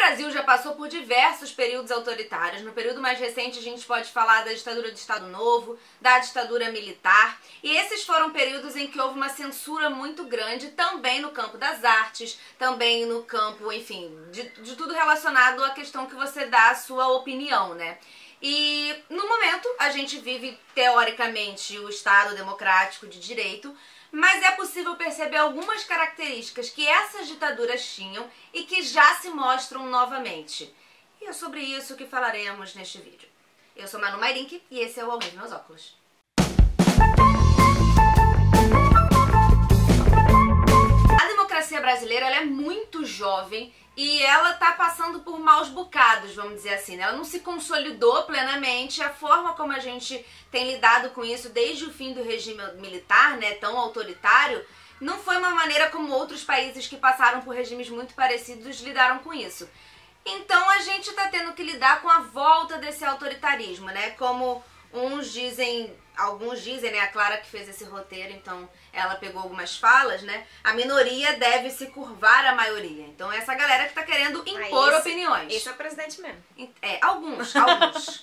Brasil já passou por diversos períodos autoritários. No período mais recente a gente pode falar da ditadura do Estado Novo, da ditadura militar, e esses foram períodos em que houve uma censura muito grande também no campo das artes, também no campo, enfim, de tudo relacionado à questão que você dá a sua opinião, né? E no momento a gente vive teoricamente o Estado democrático de direito, mas é possível perceber algumas características que essas ditaduras tinham e que já se mostram novamente. E é sobre isso que falaremos neste vídeo. Eu sou Manu Mairink e esse é o Aumento Meus Óculos. A democracia brasileira ela é muito jovem e ela tá passando por maus bocados, vamos dizer assim, né? Ela não se consolidou plenamente. A forma como a gente tem lidado com isso desde o fim do regime militar, né, tão autoritário, não foi uma maneira como outros países que passaram por regimes muito parecidos lidaram com isso. Então a gente tá tendo que lidar com a volta desse autoritarismo, né? Como alguns dizem, né, a Clara que fez esse roteiro, então ela pegou algumas falas, né, a minoria deve se curvar à maioria. Então essa galera que tá querendo impor opiniões. Esse é o presidente mesmo. É, alguns.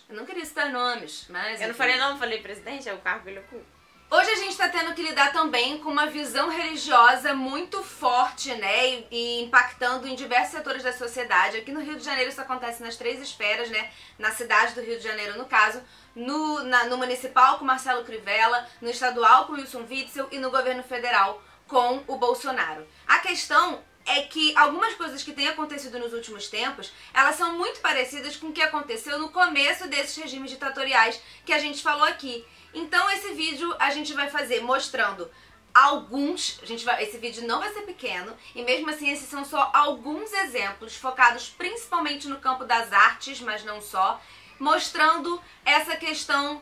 Eu não queria citar nomes, mas... Eu não falei não, falei presidente, é o cargo que ele ocupa. Hoje a gente tá tendo que lidar também com uma visão religiosa muito forte, né, e impactando em diversos setores da sociedade. Aqui no Rio de Janeiro isso acontece nas 3 esferas, né, na cidade do Rio de Janeiro no caso, no municipal com Marcelo Crivella, no estadual com Wilson Witzel e no governo federal com o Bolsonaro. A questão é que algumas coisas que têm acontecido nos últimos tempos, elas são muito parecidas com o que aconteceu no começo desses regimes ditatoriais que a gente falou aqui. Então esse vídeo a gente vai fazer mostrando alguns, esse vídeo não vai ser pequeno, e mesmo assim esses são só alguns exemplos focados principalmente no campo das artes, mas não só, mostrando essa questão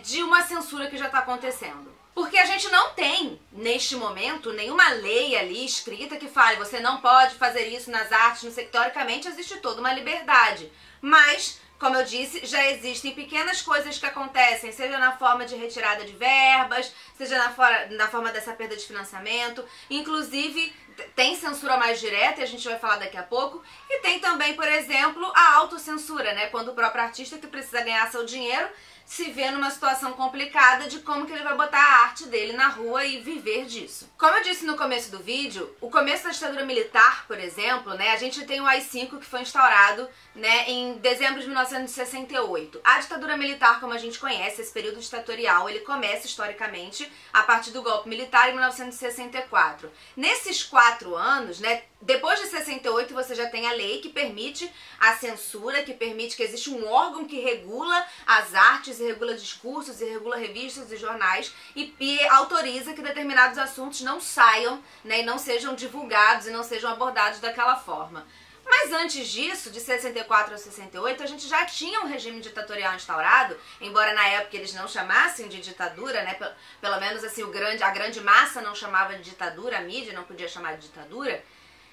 de uma censura que já está acontecendo. Porque a gente não tem, neste momento, nenhuma lei ali escrita que fale você não pode fazer isso nas artes, não sei, teoricamente existe toda uma liberdade, mas... Como eu disse, já existem pequenas coisas que acontecem, seja na forma de retirada de verbas, seja na forma dessa perda de financiamento. Inclusive, tem censura mais direta, e a gente vai falar daqui a pouco. E tem também, por exemplo, a autocensura, né? Quando o próprio artista que precisa ganhar seu dinheiro se vê numa situação complicada de como que ele vai botar a arte dele na rua e viver disso. Como eu disse no começo do vídeo, o começo da ditadura militar, por exemplo, né, a gente tem o AI-5 que foi instaurado, né, em dezembro de 1968. A ditadura militar, como a gente conhece, esse período ditatorial, ele começa historicamente a partir do golpe militar em 1964. Nesses 4 anos, né, depois de 68 você já tem a lei que permite a censura, que permite que existe um órgão que regula as artes, e regula discursos, e regula revistas e jornais, e autoriza que determinados assuntos não saiam, né, e não sejam divulgados e não sejam abordados daquela forma. Mas antes disso, de 64 a 68, a gente já tinha um regime ditatorial instaurado, embora na época eles não chamassem de ditadura, né, pelo menos assim a grande massa não chamava de ditadura, a mídia não podia chamar de ditadura.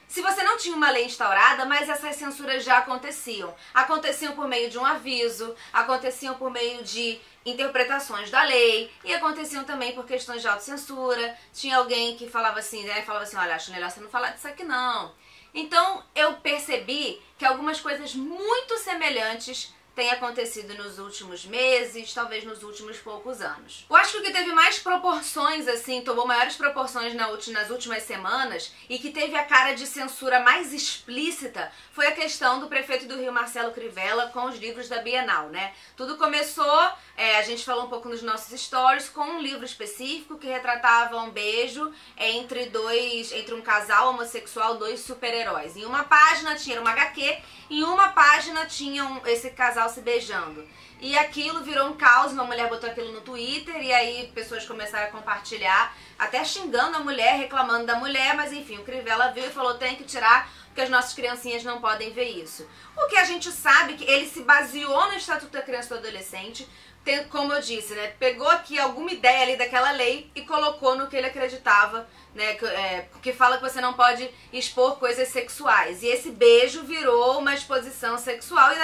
Se você não tinha uma lei instaurada, mas essas censuras já aconteciam. Aconteciam por meio de um aviso, aconteciam por meio de interpretações da lei, e aconteciam também por questões de autocensura. Tinha alguém que falava assim, né, olha, acho melhor você não falar disso aqui não. Então eu percebi que algumas coisas muito semelhantes tem acontecido nos últimos meses, talvez nos últimos poucos anos. Eu acho que o que teve mais proporções, assim, tomou maiores proporções nas últimas semanas e que teve a cara de censura mais explícita foi a questão do prefeito do Rio, Marcelo Crivella, com os livros da Bienal, né? Tudo começou, a gente falou um pouco nos nossos stories, com um livro específico que retratava um beijo entre um casal homossexual, 2 super-heróis. Em uma página tinha uma HQ, em uma página tinha esse casal se beijando. E aquilo virou um caos, uma mulher botou aquilo no Twitter e aí pessoas começaram a compartilhar, até xingando a mulher, reclamando da mulher, mas enfim, o Crivella viu e falou, tem que tirar, porque as nossas criancinhas não podem ver isso. O que a gente sabe que ele se baseou no Estatuto da Criança e do Adolescente, como eu disse, né, pegou aqui alguma ideia ali daquela lei e colocou no que ele acreditava, né, que fala que você não pode expor coisas sexuais. E esse beijo virou uma exposição sexual e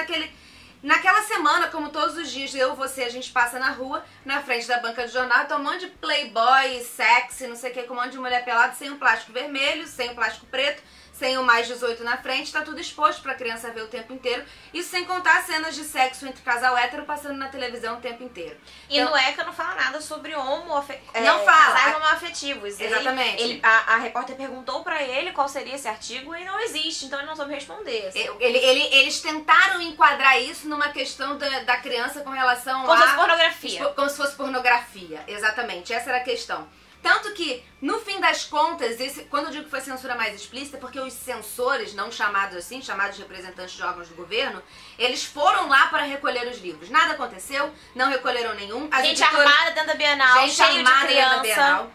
naquela semana, como todos os dias, a gente passa na rua, na frente da banca de jornal, tá um monte de playboy, sexy, não sei o que, com um monte de mulher pelada, sem um plástico vermelho, sem um plástico preto, sem o mais 18 na frente, tá tudo exposto pra criança ver o tempo inteiro. Isso sem contar cenas de sexo entre casal hétero passando na televisão o tempo inteiro. E no ECA não fala nada sobre não fala. Casais homoafetivos. Exatamente. A repórter perguntou pra ele qual seria esse artigo e não existe, então ele não soube responder. Assim. Eles tentaram enquadrar isso numa questão da criança com relação como se fosse pornografia. Como se fosse pornografia, exatamente. Essa era a questão. Tanto que, no fim das contas, quando eu digo que foi censura mais explícita, porque os censores, não chamados assim, chamados representantes de órgãos do governo, eles foram lá para recolher os livros. Nada aconteceu, não recolheram nenhum. Gente armada dentro da Bienal, cheio de criança.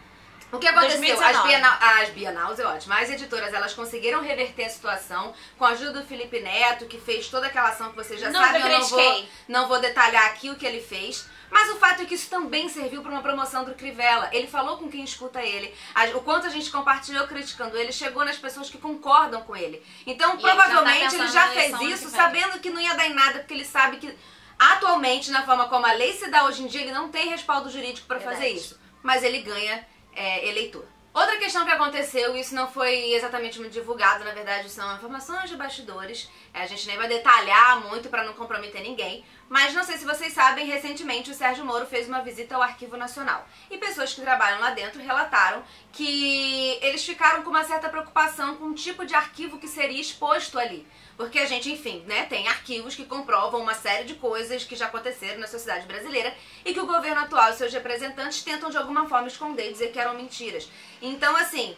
O que aconteceu? As Bienals é ótimo. As editoras, elas conseguiram reverter a situação com a ajuda do Felipe Neto, que fez toda aquela ação que vocês já sabem. Eu não vou detalhar aqui o que ele fez. Mas o fato é que isso também serviu para uma promoção do Crivella. Ele falou com quem escuta ele. O quanto a gente compartilhou criticando ele, chegou nas pessoas que concordam com ele. Então, provavelmente, ele já fez isso sabendo que não ia dar em nada, porque ele sabe que, atualmente, na forma como a lei se dá hoje em dia, ele não tem respaldo jurídico para fazer isso. Mas ele ganha eleitor. Outra questão que aconteceu, e isso não foi exatamente muito divulgado, na verdade são informações de bastidores, a gente nem vai detalhar muito para não comprometer ninguém, mas não sei se vocês sabem, recentemente o Sérgio Moro fez uma visita ao Arquivo Nacional e pessoas que trabalham lá dentro relataram que eles ficaram com uma certa preocupação com o tipo de arquivo que seria exposto ali. Porque a gente, enfim, né, tem arquivos que comprovam uma série de coisas que já aconteceram na sociedade brasileira e que o governo atual e seus representantes tentam de alguma forma esconder e dizer que eram mentiras. Então, assim,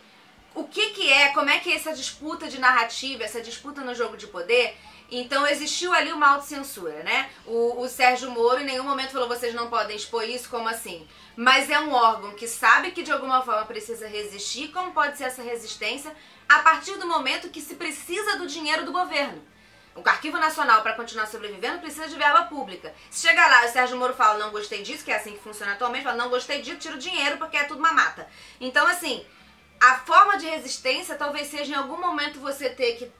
como é que é essa disputa de narrativa, essa disputa no jogo de poder? Então existiu ali uma autocensura, né? O Sérgio Moro em nenhum momento falou, vocês não podem expor isso, como assim? Mas é um órgão que sabe que de alguma forma precisa resistir, como pode ser essa resistência a partir do momento que se precisa do dinheiro do governo. O Arquivo Nacional, para continuar sobrevivendo, precisa de verba pública. Se chegar lá e o Sérgio Moro fala, não gostei disso, que é assim que funciona atualmente, fala, não gostei disso, tira o dinheiro porque é tudo uma mata. Então, assim, a forma de resistência talvez seja em algum momento você ter que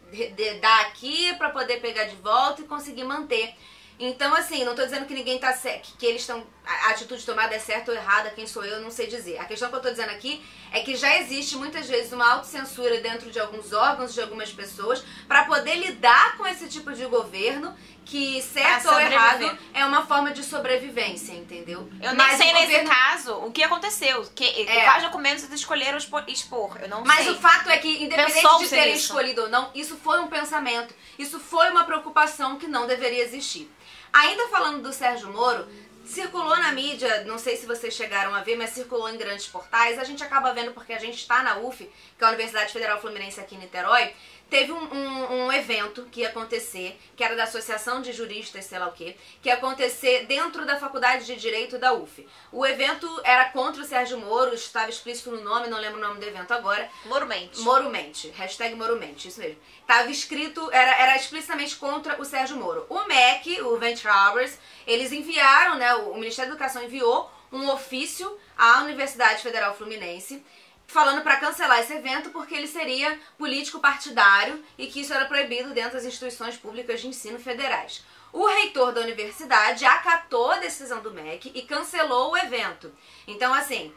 dar aqui para poder pegar de volta e conseguir manter. Então, assim, não tô dizendo que ninguém tá certo, que eles estão, a atitude tomada é certa ou errada, quem sou eu não sei dizer. A questão que eu tô dizendo aqui é que já existe muitas vezes uma autocensura dentro de alguns órgãos, de algumas pessoas, para poder lidar com esse tipo de governo que, certo ou errado, é uma forma de sobrevivência, entendeu? Eu nem sei nesse caso o que aconteceu, quais documentos eles escolheram expor, eu não sei. Mas o fato é que, independente de terem escolhido ou não, isso foi um pensamento, isso foi uma preocupação que não deveria existir. Ainda falando do Sérgio Moro, circulou na mídia, não sei se vocês chegaram a ver, mas circulou em grandes portais, a gente acaba vendo porque a gente está na UF, que é a Universidade Federal Fluminense aqui em Niterói, teve um evento que ia acontecer, que era da Associação de Juristas, sei lá o quê, que ia acontecer dentro da Faculdade de Direito da UF. O evento era contra o Sérgio Moro, estava explícito no nome, não lembro o nome do evento agora. Morumente. Morumente, hashtag Morumente, isso mesmo. Estava escrito, era explicitamente contra o Sérgio Moro. O MEC, o Venture Hours, eles enviaram, né, o Ministério da Educação enviou um ofício à Universidade Federal Fluminense, falando para cancelar esse evento porque ele seria político partidário e que isso era proibido dentro das instituições públicas de ensino federais. O reitor da universidade acatou a decisão do MEC e cancelou o evento. Então, assim,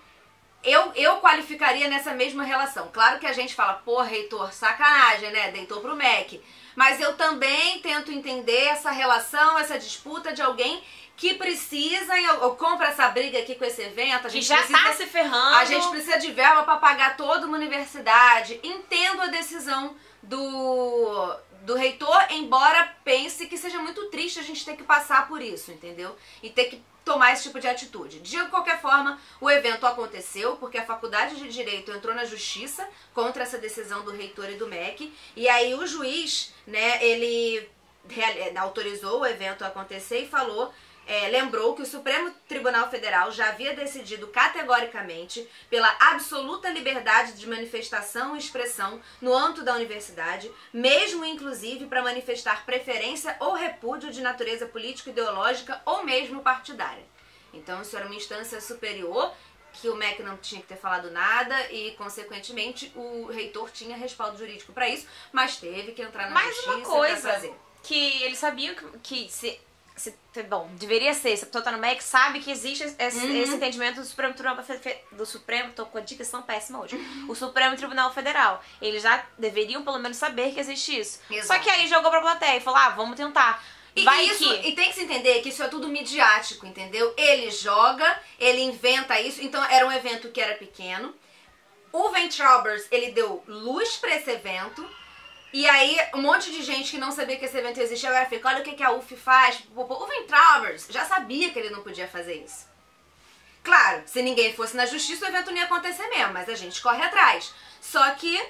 eu qualificaria nessa mesma relação. Claro que a gente fala, pô, reitor, sacanagem, né? Deitou pro MEC. Mas eu também tento entender essa relação, essa disputa de alguém que precisa, ou compra essa briga aqui com esse evento, a gente já tá se ferrando. A gente precisa de verba para pagar toda uma universidade. Entendo a decisão do reitor, embora pense que seja muito triste a gente ter que passar por isso, entendeu? E ter que tomar esse tipo de atitude. De qualquer forma, o evento aconteceu porque a Faculdade de Direito entrou na justiça contra essa decisão do reitor e do MEC, e aí o juiz, né, ele autorizou o evento a acontecer e falou, lembrou que o Supremo Tribunal Federal já havia decidido categoricamente pela absoluta liberdade de manifestação e expressão no âmbito da universidade, mesmo inclusive para manifestar preferência ou repúdio de natureza político-ideológica ou mesmo partidária. Então isso era uma instância superior, que o MEC não tinha que ter falado nada e, consequentemente, o reitor tinha respaldo jurídico para isso, mas teve que entrar na justiça para fazer. Que eles sabiam que bom, deveria ser, se a pessoa tá no MEC, sabe que existe esse entendimento do Supremo Tribunal tô com a dicção péssima hoje, o Supremo Tribunal Federal. Eles já deveriam pelo menos saber que existe isso. Exato. Só que aí jogou pra plateia e falou, vamos tentar. E tem que se entender que isso é tudo midiático, entendeu? Ele joga, ele inventa isso, então era um evento que era pequeno. O Weintraubers, ele deu luz pra esse evento. E aí, um monte de gente que não sabia que esse evento existia, agora fica, olha o que a UF faz. O Weintraubers já sabia que ele não podia fazer isso. Claro, se ninguém fosse na justiça, o evento não ia acontecer mesmo, mas a gente corre atrás. Só que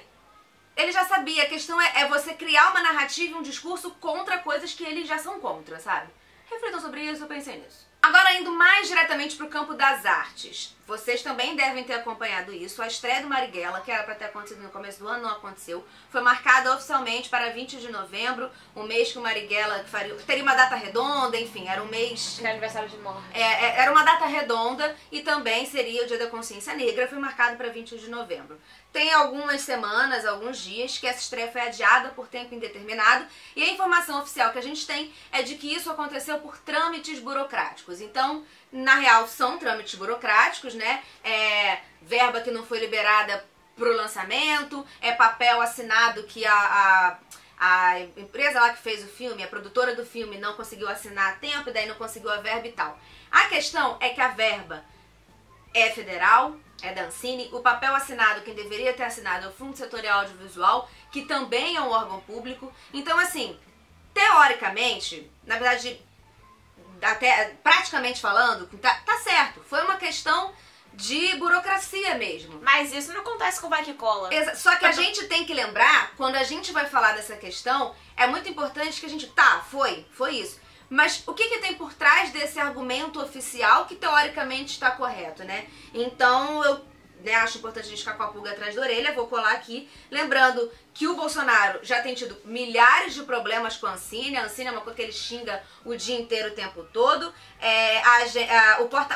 ele já sabia, a questão é você criar uma narrativa e um discurso contra coisas que eles já são contra, sabe? Reflitam sobre isso, eu pensei nisso. Agora, indo mais diretamente pro campo das artes. Vocês também devem ter acompanhado isso. A estreia do Marighella, que era para ter acontecido no começo do ano, não aconteceu. Foi marcada oficialmente para 20 de novembro, o mês que o Marighella teria uma data redonda, enfim, era um mês... Era aniversário de morte. Era uma data redonda e também seria o Dia da Consciência Negra, foi marcado para 20 de novembro. Tem algumas semanas, alguns dias, que essa estreia foi adiada por tempo indeterminado e a informação oficial que a gente tem é de que isso aconteceu por trâmites burocráticos. Então, na real, são trâmites burocráticos, né? Verba que não foi liberada pro lançamento, papel assinado que a empresa lá que fez o filme, a produtora do filme, não conseguiu assinar a tempo e daí não conseguiu a verba e tal. A questão é que a verba é federal, é da Ancine, o papel assinado, quem deveria ter assinado é o Fundo Setorial Audiovisual, que também é um órgão público. Então, assim, teoricamente, na verdade, até praticamente falando, tá certo, foi uma questão de burocracia mesmo. Mas isso não acontece com o Vai Que Cola. Só que a gente tem que lembrar, quando a gente vai falar dessa questão, é muito importante que a gente, foi isso. Mas o que tem por trás desse argumento oficial que teoricamente está correto, né? Então eu acho importante a gente ficar com a pulga atrás da orelha, vou colar aqui, lembrando que o Bolsonaro já tem tido milhares de problemas com a Ancine é uma coisa que ele xinga o dia inteiro, o tempo todo.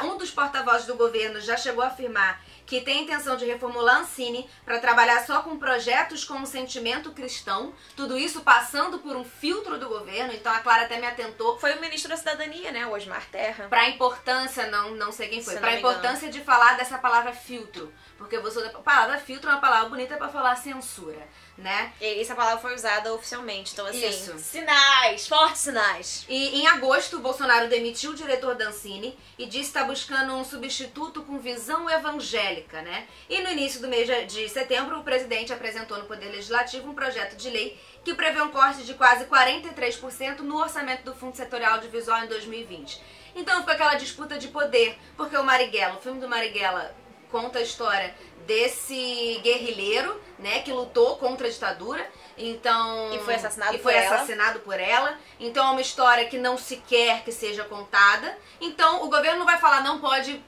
Um dos porta-vozes do governo já chegou a afirmar que tem a intenção de reformular a Ancine para trabalhar só com projetos com um sentimento cristão, tudo isso passando por um filtro do governo, então a Clara até me atentou. Foi o ministro da Cidadania, né, o Osmar Terra. Pra importância, não sei quem foi, pra importância de falar dessa palavra filtro, porque a palavra filtro é uma palavra bonita pra falar censura, né? E essa palavra foi usada oficialmente, então assim, sinais, fortes sinais. E em agosto, o Bolsonaro demitiu o diretor da Ancine e disse que está buscando um substituto com visão evangélica, né? E no início do mês de setembro, o presidente apresentou no Poder Legislativo um projeto de lei que prevê um corte de quase 43% no orçamento do Fundo Setorial Audiovisual em 2020. Então foi aquela disputa de poder, porque o filme do Marighella conta a história desse guerrilheiro, né, que lutou contra a ditadura, então e foi assassinado por ela. Então é uma história que não se quer que seja contada. Então o governo não vai falar não pode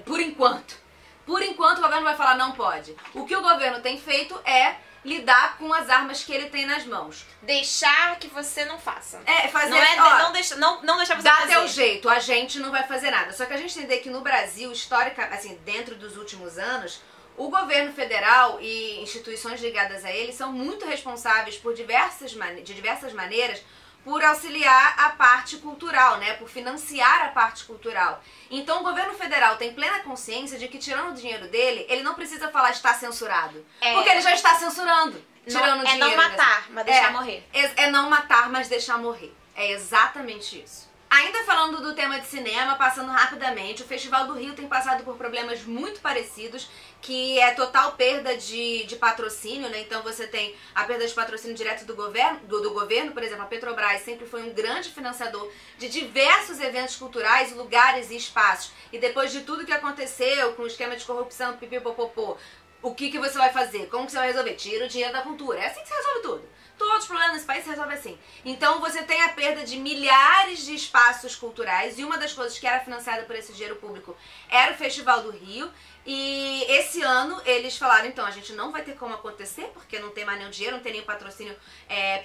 por enquanto. Por enquanto o governo vai falar não pode. O que o governo tem feito é lidar com as armas que ele tem nas mãos. Deixar que você não faça. Fazer não deixar você dá fazer. Dá teu jeito, a gente não vai fazer nada. Só que a gente entender que no Brasil, historicamente, assim, dentro dos últimos anos, o governo federal e instituições ligadas a ele são muito responsáveis de diversas maneiras por auxiliar a parte cultural, né? Por financiar a parte cultural. Então o governo federal tem plena consciência de que tirando o dinheiro dele, ele não precisa falar está censurado. Porque ele já está censurando, tirando o dinheiro. É não matar, mas deixar morrer. É não matar, mas deixar morrer. É exatamente isso. Ainda falando do tema de cinema, passando rapidamente, o Festival do Rio tem passado por problemas muito parecidos, que é total perda de patrocínio, né? Então você tem a perda de patrocínio direto do governo, por exemplo, a Petrobras sempre foi um grande financiador de diversos eventos culturais, lugares e espaços. E depois de tudo que aconteceu com o esquema de corrupção, pipipopopô, o que você vai fazer? Como que você vai resolver? Tira o dinheiro da cultura. É assim que você resolve tudo. Todos os problemas nesse país se resolvem assim. Então você tem a perda de milhares de espaços culturais e uma das coisas que era financiada por esse dinheiro público era o Festival do Rio. E esse ano eles falaram, então, a gente não vai ter como acontecer, porque não tem mais nenhum dinheiro, não tem nenhum patrocínio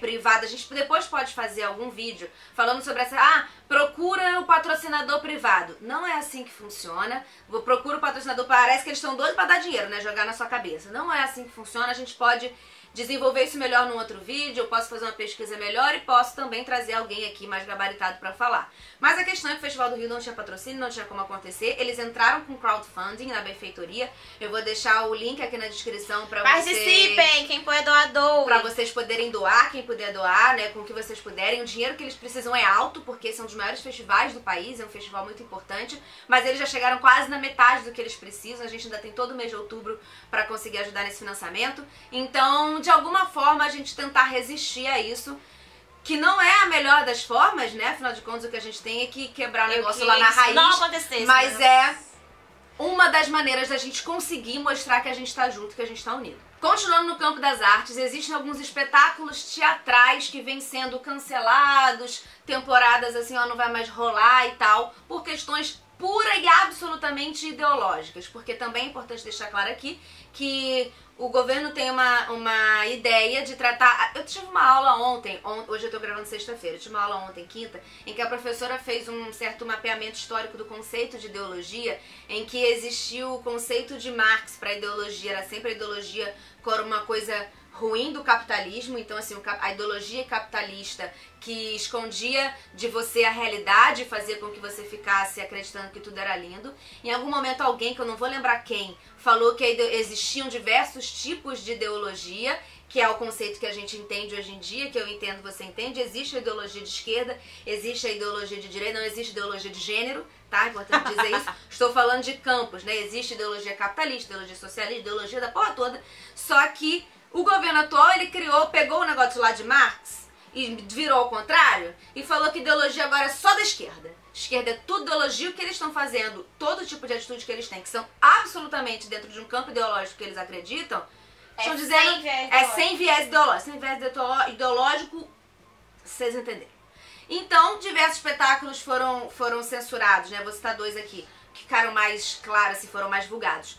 privado. A gente depois pode fazer algum vídeo falando sobre essa, procura o patrocinador privado. Não é assim que funciona. Procura o patrocinador, parece que eles estão doidos para dar dinheiro, né, jogar na sua cabeça. Não é assim que funciona, a gente pode desenvolver isso melhor num outro vídeo, eu posso fazer uma pesquisa melhor e posso também trazer alguém aqui mais gabaritado pra falar. Mas a questão é que o Festival do Rio não tinha patrocínio, não tinha como acontecer. Eles entraram com crowdfunding na benfeitoria. Eu vou deixar o link aqui na descrição pra vocês... Participem, quem puder doar, doe. Pra vocês poderem doar, quem puder doar, né, com o que vocês puderem. O dinheiro que eles precisam é alto, porque são um dos maiores festivais do país, é um festival muito importante. Mas eles já chegaram quase na metade do que eles precisam. A gente ainda tem todo o mês de outubro pra conseguir ajudar nesse financiamento. Então, de alguma forma, a gente tentar resistir a isso, que não é a melhor das formas, né? Afinal de contas, o que a gente tem é que quebrar o negócio lá na raiz. Não acontecesse, mas é uma das maneiras da gente conseguir mostrar que a gente tá junto, que a gente tá unido. Continuando no campo das artes, existem alguns espetáculos teatrais que vêm sendo cancelados, temporadas assim, ó, não vai mais rolar e tal, por questões pura e absolutamente ideológicas, porque também é importante deixar claro aqui que o governo tem uma ideia de tratar... Eu tive uma aula ontem, hoje eu tô gravando sexta-feira, eu tive uma aula ontem, quinta, em que a professora fez um certo mapeamento histórico do conceito de ideologia, em que existiu o conceito de Marx para ideologia, era sempre a ideologia como uma coisa ruim do capitalismo, então assim, a ideologia capitalista que escondia de você a realidade e fazia com que você ficasse acreditando que tudo era lindo. Em algum momento alguém, que eu não vou lembrar quem, falou que existiam diversos tipos de ideologia, que é o conceito que a gente entende hoje em dia, que eu entendo, você entende. Existe a ideologia de esquerda, existe a ideologia de direita, não existe ideologia de gênero, tá? É importante dizer isso. Estou falando de campos, né? Existe ideologia capitalista, ideologia socialista, ideologia da porra toda, só que o governo atual, ele pegou o negócio lá de Marx e virou ao contrário e falou que ideologia agora é só da esquerda. Esquerda é tudo ideologia, o que eles estão fazendo, todo tipo de atitude que eles têm, que são absolutamente dentro de um campo ideológico que eles acreditam, estão dizendo sem viés ideológico. Sem viés ideológico, vocês entenderam. Então, diversos espetáculos foram censurados, né? Vou citar dois aqui, que ficaram mais claros, se foram mais divulgados,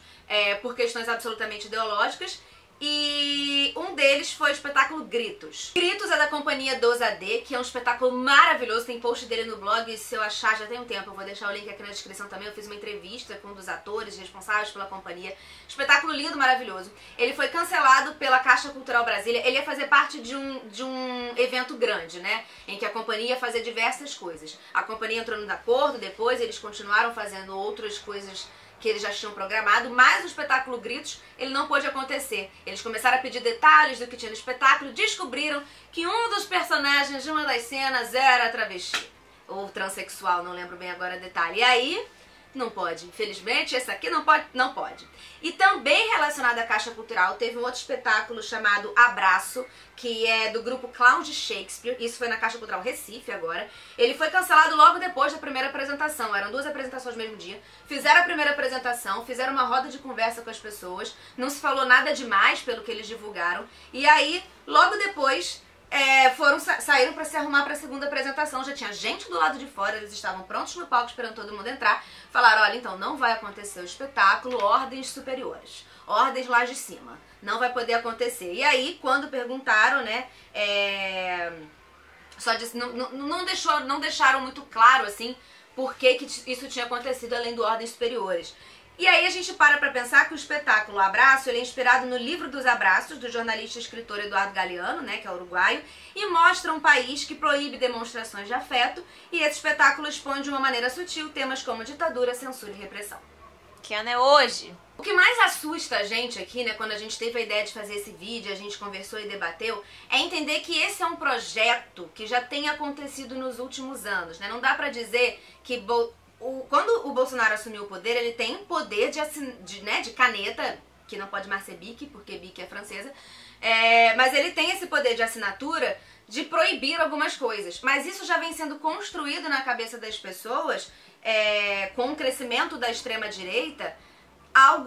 por questões absolutamente ideológicas. E um deles foi o espetáculo Gritos. Gritos é da companhia 12AD, que é um espetáculo maravilhoso, tem post dele no blog, e se eu achar já tem um tempo, eu vou deixar o link aqui na descrição também. Eu fiz uma entrevista com um dos atores responsáveis pela companhia. Espetáculo lindo, maravilhoso. Ele foi cancelado pela Caixa Cultural Brasília. Ele ia fazer parte de um evento grande, né, em que a companhia ia fazer diversas coisas. A companhia entrou no acordo, depois eles continuaram fazendo outras coisas que eles já tinham programado, mas o espetáculo Gritos, ele não pôde acontecer. Eles começaram a pedir detalhes do que tinha no espetáculo, descobriram que um dos personagens de uma das cenas era travesti, ou transexual, não lembro bem agora o detalhe. E aí, não pode. Infelizmente, esse aqui não pode. E também relacionado à Caixa Cultural, teve um outro espetáculo chamado Abraço, que é do grupo Clown de Shakespeare. Isso foi na Caixa Cultural Recife agora. Ele foi cancelado logo depois da primeira apresentação. Eram duas apresentações no mesmo dia. Fizeram a primeira apresentação, fizeram uma roda de conversa com as pessoas. Não se falou nada demais pelo que eles divulgaram. E aí, logo depois... saíram pra se arrumar pra segunda apresentação. Já tinha gente do lado de fora, eles estavam prontos no palco esperando todo mundo entrar. Falaram, olha, então não vai acontecer o espetáculo, ordens superiores, ordens lá de cima, não vai poder acontecer. E aí, quando perguntaram, né, só disse, não deixaram muito claro, assim, por que isso tinha acontecido além do ordens superiores. E aí a gente para pra pensar que o espetáculo Abraço, ele é inspirado no Livro dos Abraços, do jornalista e escritor Eduardo Galeano, né, que é uruguaio, e mostra um país que proíbe demonstrações de afeto, e esse espetáculo expõe de uma maneira sutil temas como ditadura, censura e repressão. Que ano é hoje? O que mais assusta a gente aqui, né, quando a gente teve a ideia de fazer esse vídeo, a gente conversou e debateu, é entender que esse é um projeto que já tem acontecido nos últimos anos, né? Não dá pra dizer que... Quando o Bolsonaro assumiu o poder, ele tem poder de caneta, que não pode mais ser Bic, porque Bic é francesa, mas ele tem esse poder de assinatura de proibir algumas coisas. Mas isso já vem sendo construído na cabeça das pessoas com o crescimento da extrema-direita há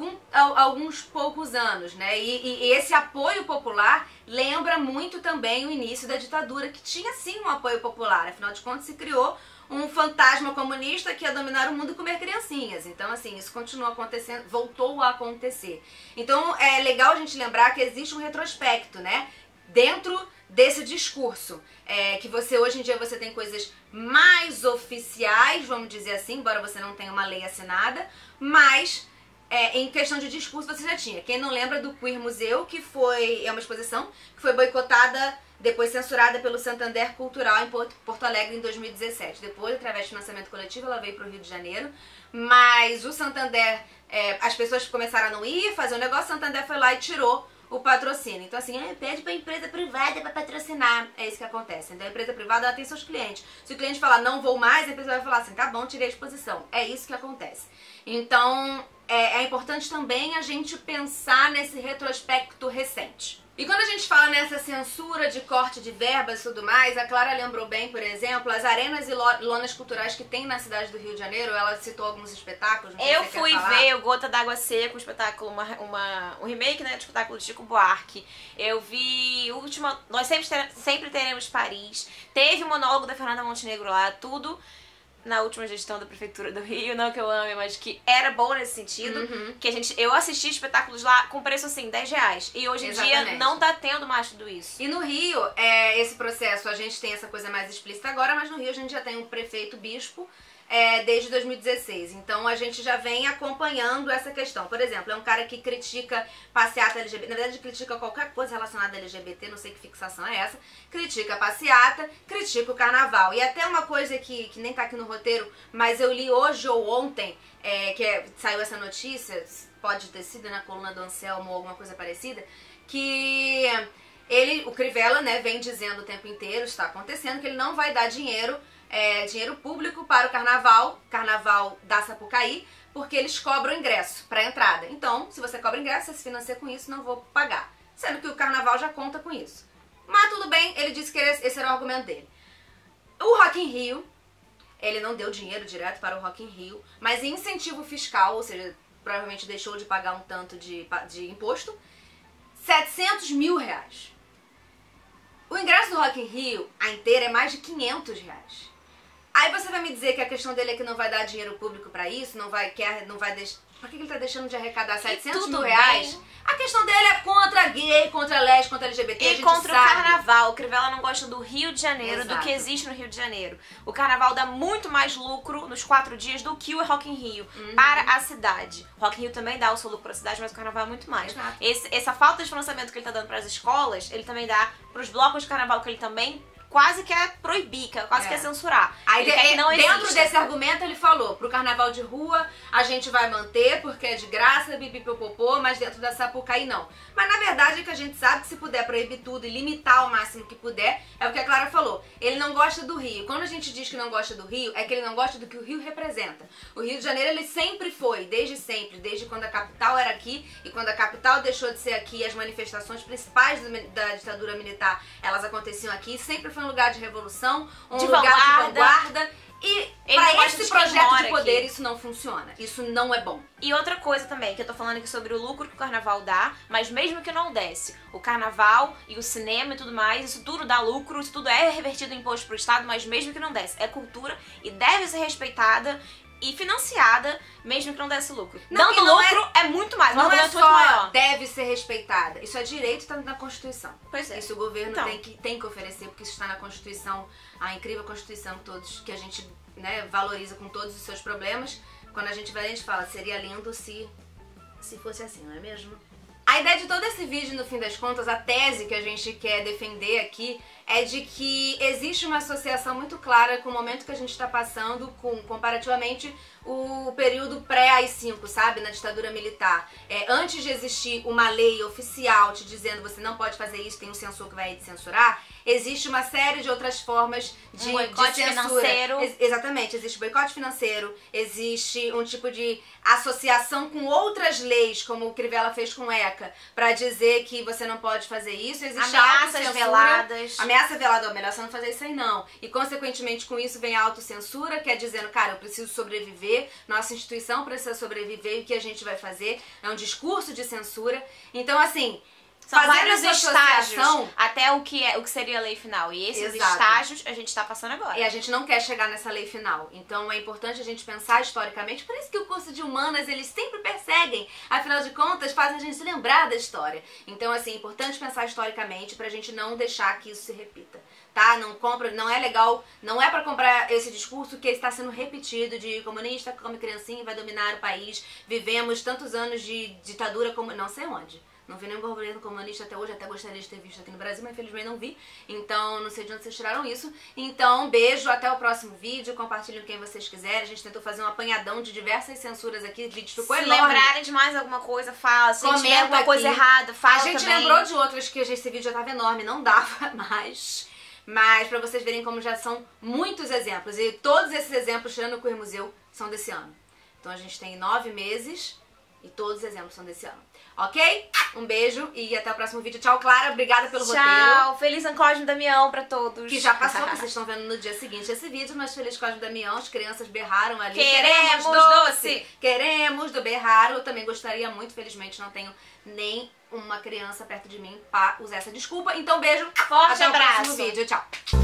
alguns poucos anos, né? E esse apoio popular lembra muito também o início da ditadura, que tinha sim um apoio popular. Afinal de contas, se criou um fantasma comunista que ia dominar o mundo e comer criancinhas. Então, assim, isso continua acontecendo, voltou a acontecer. Então, é legal a gente lembrar que existe um retrospecto, né? Dentro desse discurso. Que hoje em dia você tem coisas mais oficiais, vamos dizer assim, embora você não tenha uma lei assinada, mas em questão de discurso você já tinha. Quem não lembra do Queer Museu, que é uma exposição que foi boicotada, depois censurada pelo Santander Cultural em Porto Alegre em 2017. Depois, através de financiamento coletivo, ela veio para o Rio de Janeiro. Mas o Santander, as pessoas começaram a não ir, fazer um negócio, o Santander foi lá e tirou o patrocínio. Então assim, pede pra empresa privada pra patrocinar. É isso que acontece. Então a empresa privada, ela tem seus clientes. Se o cliente falar não vou mais, a empresa vai falar assim, tá bom, tirei a exposição. É isso que acontece. Então é importante também a gente pensar nesse retrospecto recente. E quando a gente fala nessa censura de corte de verbas e tudo mais, a Clara lembrou bem, por exemplo, as arenas e lonas culturais que tem na cidade do Rio de Janeiro. Ela citou alguns espetáculos. Eu fui ver o Gota d'Água Seca, um espetáculo, um remake, né, do espetáculo de Chico Buarque. Eu vi o último, Nós sempre teremos Paris. Teve o monólogo da Fernanda Montenegro lá, tudo na última gestão da Prefeitura do Rio, não que eu ame, mas que era bom nesse sentido. Que eu assisti espetáculos lá com preço assim, R$10. E hoje em dia não tá tendo mais tudo isso. E no Rio, esse processo, a gente tem essa coisa mais explícita agora, mas no Rio a gente já tem um prefeito bispo desde 2016. Então a gente já vem acompanhando essa questão. Por exemplo, é um cara que critica passeata LGBT, na verdade critica qualquer coisa relacionada a LGBT, não sei que fixação é essa, critica a passeata, critica o carnaval. E até uma coisa que nem tá aqui no roteiro, mas eu li hoje ou ontem, saiu essa notícia, pode ter sido na coluna do Anselmo ou alguma coisa parecida, que o Crivella, né, vem dizendo o tempo inteiro, está acontecendo, que ele não vai dar dinheiro público para o carnaval da Sapucaí, porque eles cobram ingresso para entrada. Então, se você cobra ingresso, você se financia com isso, não vou pagar. Sendo que o carnaval já conta com isso. Mas tudo bem, ele disse que esse era o argumento dele. O Rock in Rio, ele não deu dinheiro direto para o Rock in Rio, mas em incentivo fiscal, ou seja, provavelmente deixou de pagar um tanto de imposto, R$700 mil. O ingresso do Rock in Rio, a inteira, é mais de R$500. Aí você vai me dizer que a questão dele é que não vai dar dinheiro público pra isso, não vai deixar... Por que ele tá deixando de arrecadar R$700 mil? A questão dele é contra gay, contra lésbico, contra LGBT, e contra o carnaval. O Crivella não gosta do Rio de Janeiro, do que existe no Rio de Janeiro. O carnaval dá muito mais lucro nos 4 dias do que o Rock in Rio para a cidade. O Rock in Rio também dá o seu lucro para a cidade, mas o carnaval é muito mais. Essa falta de financiamento que ele tá dando para as escolas, ele também dá para os blocos de carnaval, que ele também quase quer proibir, quase quer censurar. Aí dentro desse argumento ele falou, pro carnaval de rua a gente vai manter porque é de graça, bipipopopô, mas dentro da Sapucaí não. Mas na verdade é que a gente sabe que se puder proibir tudo e limitar ao máximo que puder, é o que a Clara falou. Ele não gosta do Rio. Quando a gente diz que não gosta do Rio, é que ele não gosta do que o Rio representa. O Rio de Janeiro, ele sempre foi, desde quando a capital era aqui, e quando a capital deixou de ser aqui, as manifestações principais da ditadura militar, elas aconteciam aqui, sempre foi um lugar de revolução, lugar de vanguarda. E para esse projeto de poder aqui, isso não funciona. Isso não é bom. E outra coisa também, que eu tô falando aqui sobre o lucro que o carnaval dá, mas mesmo que não desse, o carnaval e o cinema e tudo mais, isso tudo dá lucro, isso tudo é revertido em imposto pro Estado, mas mesmo que não desse, é cultura e deve ser respeitada e financiada, mesmo que não desse lucro. Dando lucro é muito mais, não é só deve ser respeitada. Isso é direito, tá na Constituição. Pois é. Isso o governo tem que oferecer, porque isso está na Constituição, a incrível Constituição que a gente, né, valoriza com todos os seus problemas. Quando a gente vai, a gente fala, seria lindo se fosse assim, não é mesmo? A ideia de todo esse vídeo, no fim das contas, a tese que a gente quer defender aqui é de que existe uma associação muito clara com o momento que a gente está passando comparativamente o período pré-AI-5, sabe? Na ditadura militar. Antes de existir uma lei oficial te dizendo você não pode fazer isso, tem um censor que vai te censurar, existe uma série de outras formas de boicote financeiro. Exatamente, existe boicote financeiro, existe um tipo de associação com outras leis, como o Crivella fez com o ECA, pra dizer que você não pode fazer isso, existe ameaças veladas. Ameaça velada, melhor você não fazer isso aí não. E consequentemente com isso vem a autocensura, que é dizendo, cara, eu preciso sobreviver, nossa instituição precisa sobreviver, e o que a gente vai fazer é um discurso de censura. Então assim, São fazendo vários essa estágios associação, até o que seria a lei final. E esses Exato. estágios a gente tá passando agora. e a gente não quer chegar nessa lei final. Então é importante a gente pensar historicamente. Por isso que o curso de humanas, eles sempre perseguem. Afinal de contas, fazem a gente se lembrar da história. Então, assim, é importante pensar historicamente pra gente não deixar que isso se repita. Tá? Não compra, não é legal, não é pra comprar esse discurso que está sendo repetido de comunista come criancinha e vai dominar o país. Vivemos tantos anos de ditadura como não sei onde. Não vi nenhum governo comunista até hoje, até gostaria de ter visto aqui no Brasil, mas infelizmente não vi. Então, não sei de onde vocês tiraram isso. Então, beijo, até o próximo vídeo. Compartilhem com quem vocês quiserem. A gente tentou fazer um apanhadão de diversas censuras aqui. O vídeo ficou enorme. Se lembrarem de mais alguma coisa, fala. Se tiver Comenta alguma coisa aqui. errada, fala A gente também. lembrou de outras que esse vídeo já tava enorme, não dava mais. Mas pra vocês verem como já são muitos exemplos. E todos esses exemplos, tirando o Queer Museu, são desse ano. Então a gente tem 9 meses e todos os exemplos são desse ano. Ok? Um beijo e até o próximo vídeo. Tchau, Clara. Obrigada pelo roteiro. Tchau. Feliz Cosme Damião pra todos. Que já passou, que vocês estão vendo no dia seguinte esse vídeo, mas feliz Cosme Damião, as crianças berraram ali. Queremos doce! Queremos do berrar. Eu também gostaria muito, felizmente não tenho nem uma criança perto de mim pra usar essa desculpa. Então beijo, Forte até o abraço. próximo vídeo. Tchau.